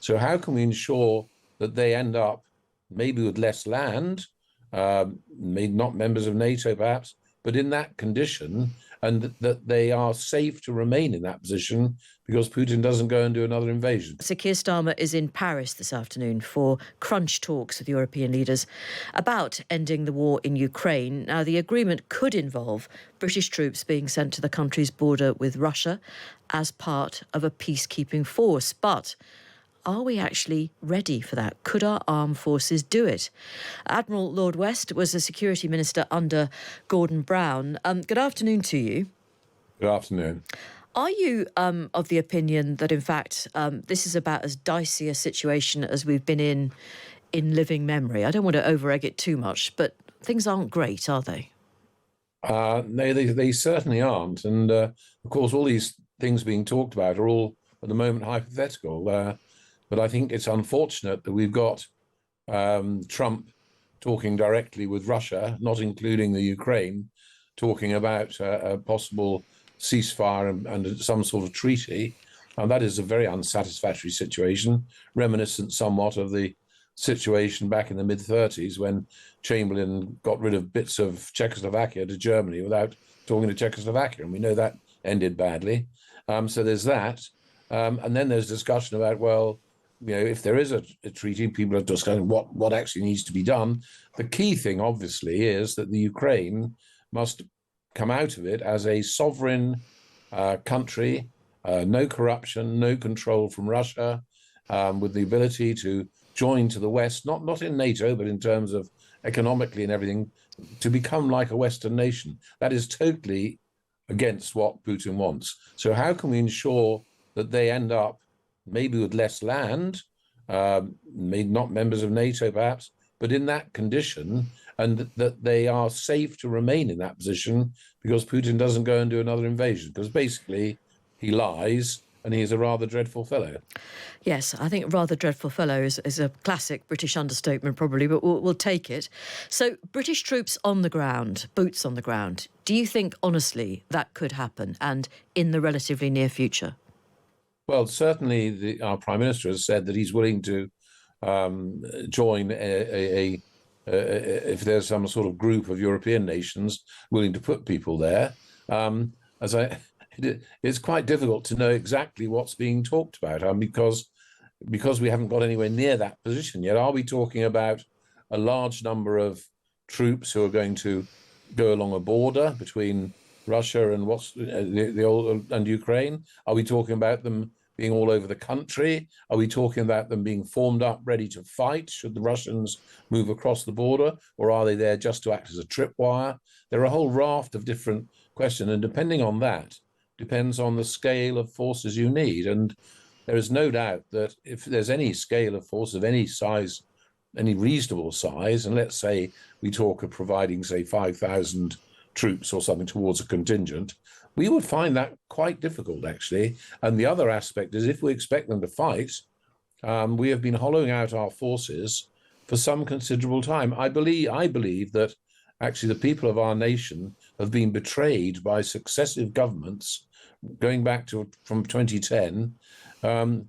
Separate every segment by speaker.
Speaker 1: So how can we ensure that they end up maybe with less land, maybe not members of NATO perhaps, but in that condition, and that they are safe to remain in that position because Putin doesn't go and do another invasion?
Speaker 2: So Keir Starmer is in Paris this afternoon for crunch talks with European leaders about ending the war in Ukraine. Now, the agreement could involve British troops being sent to the country's border with Russia as part of a peacekeeping force. But are we actually ready for that? Could our armed forces do it? Admiral Lord West was a security minister under Gordon Brown. Good afternoon to you.
Speaker 1: Good afternoon.
Speaker 2: Are you of the opinion that, in fact, this is about as dicey a situation as we've been in living memory? I don't want to over-egg it too much, but things aren't great, are they?
Speaker 1: No, they certainly aren't. And, of course, all these things being talked about are all, at the moment, hypothetical. But I think it's unfortunate that we've got Trump talking directly with Russia, not including the Ukraine, talking about a possible ceasefire and some sort of treaty. And that is a very unsatisfactory situation, reminiscent somewhat of the situation back in the mid-30s when Chamberlain got rid of bits of Czechoslovakia to Germany without talking to Czechoslovakia. And we know that ended badly. So there's that. And then there's discussion about, well, you know, if there is a treaty, people are discussing what actually needs to be done. The key thing, obviously, is that the Ukraine must come out of it as a sovereign country, no corruption, no control from Russia, with the ability to join to the West, not in NATO, but in terms of economically and everything, to become like a Western nation. That is totally against what Putin wants. So how can we ensure that they end up maybe with less land, maybe not members of NATO perhaps, but in that condition, and that they are safe to remain in that position because Putin doesn't go and do another invasion? Because basically he lies and he's a rather dreadful fellow.
Speaker 2: Yes, I think rather dreadful fellow is a classic British understatement probably, but we'll take it. So British troops on the ground, boots on the ground, do you think honestly that could happen and in the relatively near future?
Speaker 1: Well, certainly our Prime Minister has said that he's willing to join if there's some sort of group of European nations willing to put people there. It's quite difficult to know exactly what's being talked about because we haven't got anywhere near that position yet. Are we talking about a large number of troops who are going to go along a border between Russia and and Ukraine? Are we talking about them being all over the country? Are we talking about them being formed up, ready to fight should the Russians move across the border? Or are they there just to act as a tripwire? There are a whole raft of different questions, and depending on that, depends on the scale of forces you need. And there is no doubt that if there's any scale of force of any size, any reasonable size, and let's say we talk of providing, say, 5,000 troops or something towards a contingent, we would find that quite difficult, actually. And the other aspect is if we expect them to fight, we have been hollowing out our forces for some considerable time. I believe that actually the people of our nation have been betrayed by successive governments going back from 2010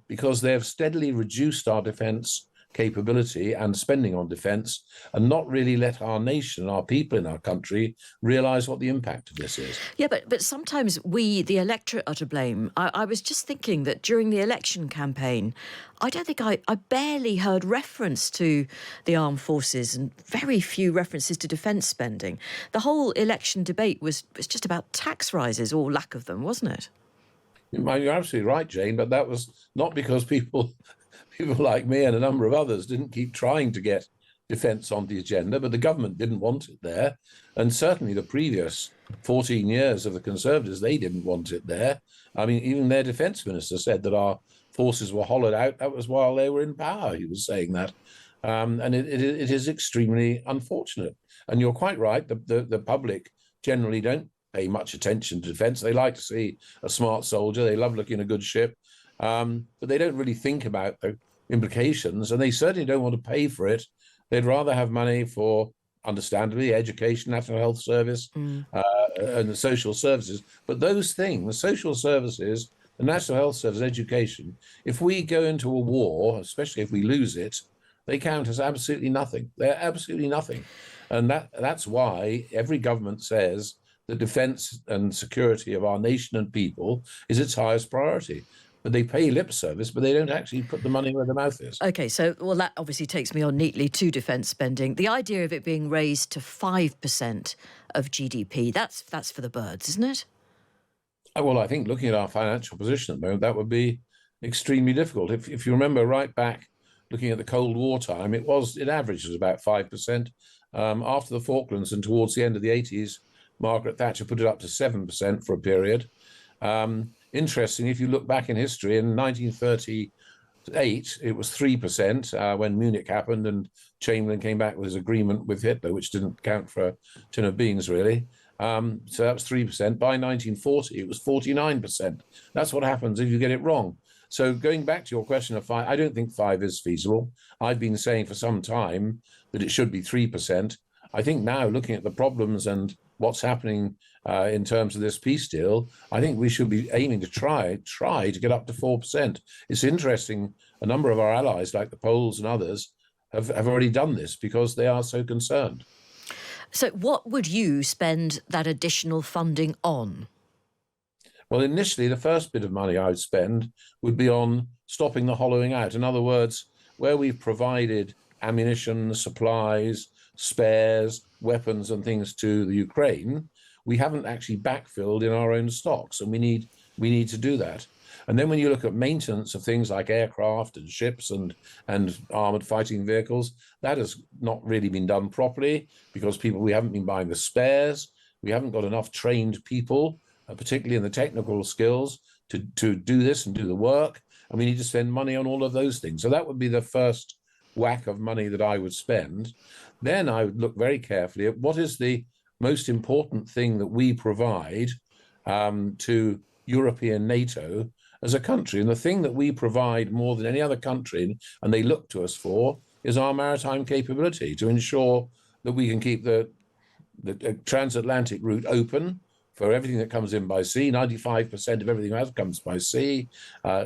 Speaker 1: because they have steadily reduced our defence capability and spending on defence and not really let our nation, our people in our country, realise what the impact of this is.
Speaker 2: Yeah, but sometimes we, the electorate, are to blame. I was just thinking that during the election campaign, I don't think I barely heard reference to the armed forces and very few references to defence spending. The whole election debate was just about tax rises or lack of them, wasn't it?
Speaker 1: You're absolutely right, Jane, but that was not because people like me and a number of others didn't keep trying to get defence on the agenda, but the government didn't want it there. And certainly the previous 14 years of the Conservatives, they didn't want it there. I mean, even their defence minister said that our forces were hollowed out. That was while they were in power, he was saying that. And it is extremely unfortunate. And you're quite right, the public generally don't pay much attention to defence. They like to see a smart soldier. They love looking at a good ship. But they don't really think about the implications, and they certainly don't want to pay for it. They'd rather have money for, understandably, education, National Health Service, and the social services. But those things, the social services, the National Health Service, education, if we go into a war, especially if we lose it, they count as absolutely nothing. They're absolutely nothing. And that's why every government says the defense and security of our nation and people is its highest priority. But they pay lip service, but they don't actually put the money where the mouth is.
Speaker 2: OK, so, well, that obviously takes me on neatly to defence spending. The idea of it being raised to 5% of GDP, that's for the birds, isn't it?
Speaker 1: Well, I think looking at our financial position at the moment, that would be extremely difficult. If you remember right back, looking at the Cold War time, it averaged about 5%. After the Falklands and towards the end of the 80s, Margaret Thatcher put it up to 7% for a period. Interesting, if you look back in history, in 1938, it was 3% when Munich happened and Chamberlain came back with his agreement with Hitler, which didn't count for a tin of beans, really. So that was 3%. By 1940, it was 49%. That's what happens if you get it wrong. So going back to your question of 5, I don't think 5 is feasible. I've been saying for some time that it should be 3%. I think now, looking at the problems and what's happening in terms of this peace deal, I think we should be aiming to try to get up to 4%. It's interesting, a number of our allies, like the Poles and others, have already done this because they are so concerned.
Speaker 2: So what would you spend that additional funding on?
Speaker 1: Well, initially, the first bit of money I would spend would be on stopping the hollowing out. In other words, where we've provided ammunition, supplies, spares, weapons and things to the Ukraine, we haven't actually backfilled in our own stocks, and we need to do that. And then when you look at maintenance of things like aircraft and ships and armored fighting vehicles, that has not really been done properly because we haven't been buying the spares. We haven't got enough trained people, particularly in the technical skills, to do this and do the work. And we need to spend money on all of those things. So that would be the first whack of money that I would spend. Then I would look very carefully at what is the most important thing that we provide to European NATO as a country. And the thing that we provide more than any other country, and they look to us for, is our maritime capability to ensure that we can keep the transatlantic route open for everything that comes in by sea. 95% of everything else comes by sea.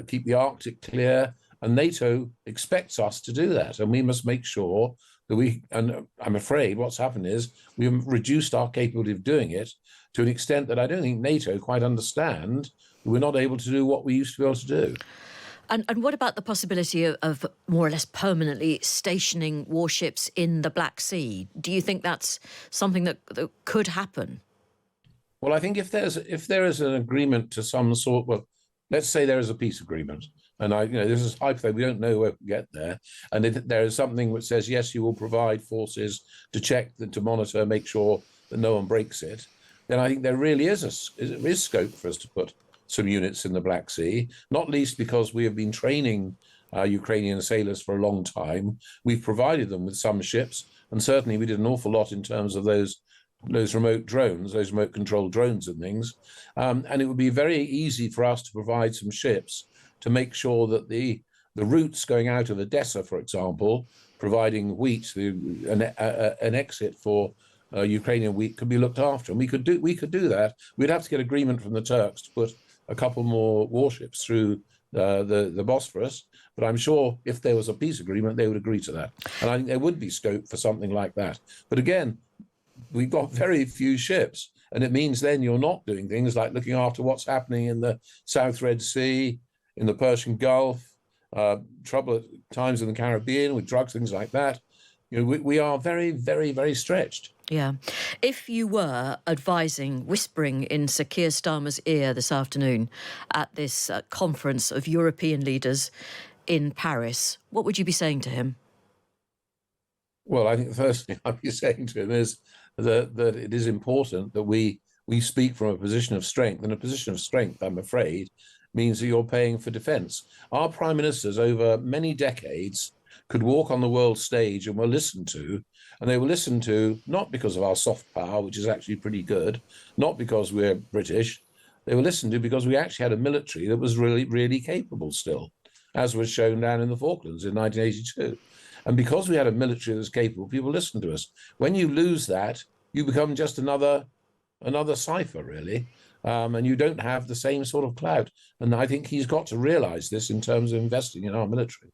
Speaker 1: Keep the Arctic clear. And NATO expects us to do that. And we must make sure that and I'm afraid what's happened is we've reduced our capability of doing it to an extent that I don't think NATO quite understand. We're not able to do what we used to be able to do.
Speaker 2: And what about the possibility of more or less permanently stationing warships in the Black Sea? Do you think that's something that could happen?
Speaker 1: Well, I think if there is an agreement to some sort, well, let's say there is a peace agreement, and this is hypothetical, we don't know where we get there, and if there is something which says, yes, you will provide forces to check, to monitor, make sure that no one breaks it, then I think there really is scope for us to put some units in the Black Sea, not least because we have been training Ukrainian sailors for a long time. We've provided them with some ships, and certainly we did an awful lot in terms of those remote drones, those remote controlled drones and things. And it would be very easy for us to provide some ships to make sure that the routes going out of Odessa, for example, providing wheat, an exit for Ukrainian wheat, could be looked after. And we could do that. We'd have to get agreement from the Turks to put a couple more warships through the Bosphorus. But I'm sure if there was a peace agreement, they would agree to that. And I think there would be scope for something like that. But again, we've got very few ships. And it means then you're not doing things like looking after what's happening in the South Red Sea, in the Persian Gulf, trouble at times in the Caribbean with drugs, things like that. We are very, very, very stretched.
Speaker 2: Yeah. If you were whispering in Sir Keir Starmer's ear this afternoon at this conference of European leaders in Paris, what would you be saying to him?
Speaker 1: Well, I think the first thing I'd be saying to him is that it is important that we speak from a position of strength. And a position of strength, I'm afraid, means that you're paying for defence. Our prime ministers over many decades could walk on the world stage and were listened to, and they were listened to not because of our soft power, which is actually pretty good, not because we're British. They were listened to because we actually had a military that was really, really capable still, as was shown down in the Falklands in 1982. And because we had a military that was capable, people listened to us. When you lose that, you become just another cipher, really. and you don't have the same sort of clout. And I think he's got to realise this in terms of investing in our military.